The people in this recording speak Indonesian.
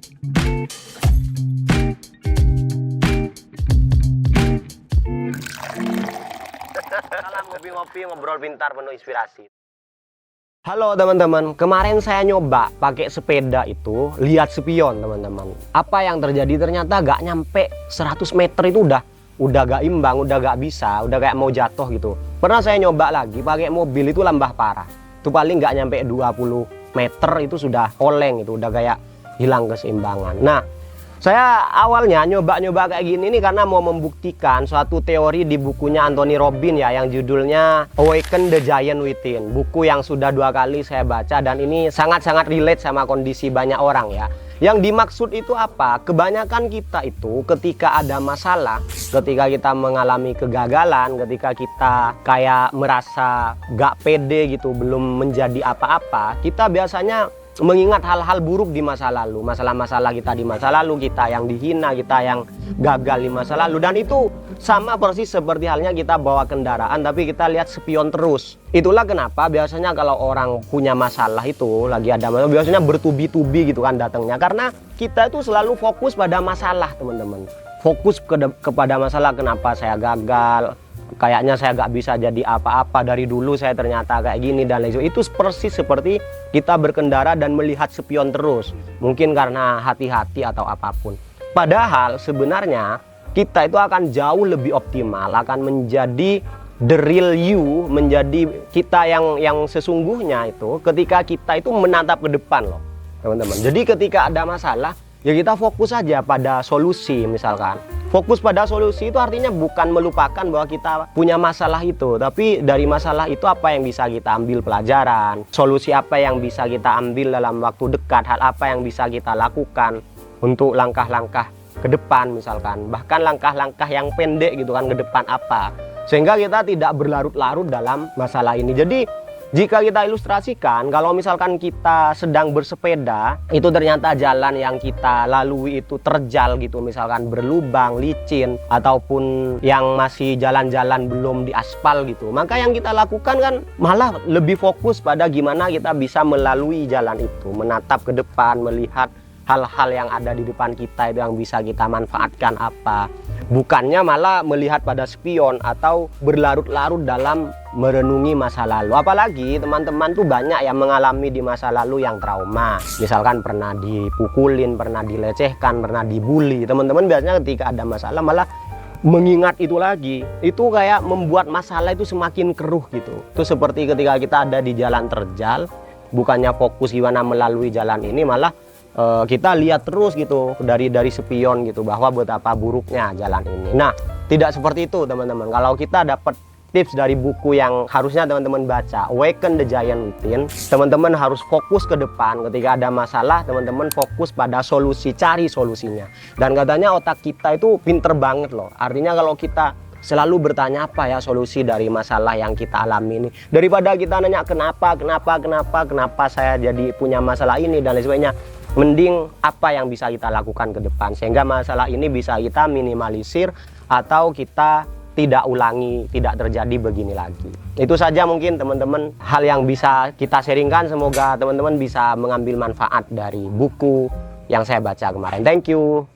Salam ngopi-ngopi, ngobrol pintar penuh inspirasi. Halo teman-teman, kemarin saya nyoba pakai sepeda itu, lihat spion teman-teman. Apa yang terjadi, ternyata gak nyampe 100 meter itu udah gak imbang, udah gak bisa, udah kayak mau jatuh gitu. Pernah saya nyoba lagi pakai mobil itu lambah parah. Itu paling gak nyampe 20 meter itu sudah oleng, itu udah kayak hilang keseimbangan. Nah, saya awalnya nyoba-nyoba kayak gini nih karena mau membuktikan suatu teori di bukunya Anthony Robbins ya, yang judulnya Awaken the Giant Within. Buku yang sudah 2 kali saya baca dan ini sangat-sangat relate sama kondisi banyak orang ya. Yang dimaksud itu apa? Kebanyakan kita itu ketika ada masalah, ketika kita mengalami kegagalan, ketika kita kayak merasa gak pede gitu, belum menjadi apa-apa, kita biasanya mengingat hal-hal buruk di masa lalu, masalah-masalah kita di masa lalu, kita yang dihina, kita yang gagal di masa lalu. Dan itu sama persis seperti halnya kita bawa kendaraan tapi kita lihat spion terus. Itulah kenapa biasanya kalau orang punya masalah itu, lagi ada masalah, biasanya bertubi-tubi gitu kan datangnya, karena kita itu selalu fokus pada masalah teman-teman. Fokus kepada masalah, kenapa saya gagal, kayaknya saya gak bisa jadi apa-apa, dari dulu saya ternyata kayak gini dan lain sebagainya. Itu persis seperti kita berkendara dan melihat spion terus, mungkin karena hati-hati atau apapun. Padahal sebenarnya kita itu akan jauh lebih optimal, akan menjadi the real you, menjadi kita yang sesungguhnya itu ketika kita itu menatap ke depan loh teman-teman. Jadi ketika ada masalah ya kita fokus saja pada solusi. Misalkan fokus pada solusi itu artinya bukan melupakan bahwa kita punya masalah itu, tapi dari masalah itu apa yang bisa kita ambil pelajaran, solusi apa yang bisa kita ambil dalam waktu dekat, hal apa yang bisa kita lakukan untuk langkah-langkah ke depan, misalkan bahkan langkah-langkah yang pendek gitu kan, ke depan apa, sehingga kita tidak berlarut-larut dalam masalah ini. Jadi jika kita ilustrasikan, kalau misalkan kita sedang bersepeda, itu ternyata jalan yang kita lalui itu terjal gitu, misalkan berlubang, licin, ataupun yang masih jalan-jalan belum diaspal gitu, maka yang kita lakukan kan malah lebih fokus pada gimana kita bisa melalui jalan itu, menatap ke depan, melihat hal-hal yang ada di depan kita itu yang bisa kita manfaatkan apa, bukannya malah melihat pada spion atau berlarut-larut dalam merenungi masa lalu. Apalagi teman-teman tuh banyak yang mengalami di masa lalu yang trauma, misalkan pernah dipukulin, pernah dilecehkan, pernah dibully. Teman-teman biasanya ketika ada masalah malah mengingat itu lagi, itu kayak membuat masalah itu semakin keruh gitu. Itu seperti ketika kita ada di jalan terjal, bukannya fokus gimana melalui jalan ini, malah kita lihat terus gitu dari spion gitu bahwa betapa buruknya jalan ini. Nah, tidak seperti itu teman-teman. Kalau kita dapat tips dari buku yang harusnya teman-teman baca, Awaken the Giant Within, teman-teman harus fokus ke depan. Ketika ada masalah, teman-teman fokus pada solusi, cari solusinya. Dan katanya otak kita itu pinter banget loh. Artinya kalau kita selalu bertanya apa ya solusi dari masalah yang kita alami ini, daripada kita nanya kenapa saya jadi punya masalah ini dan lain sebagainya, mending apa yang bisa kita lakukan ke depan sehingga masalah ini bisa kita minimalisir atau kita tidak ulangi, tidak terjadi begini lagi. Itu saja mungkin teman-teman hal yang bisa kita sharingkan. Semoga teman-teman bisa mengambil manfaat dari buku yang saya baca kemarin. Thank you.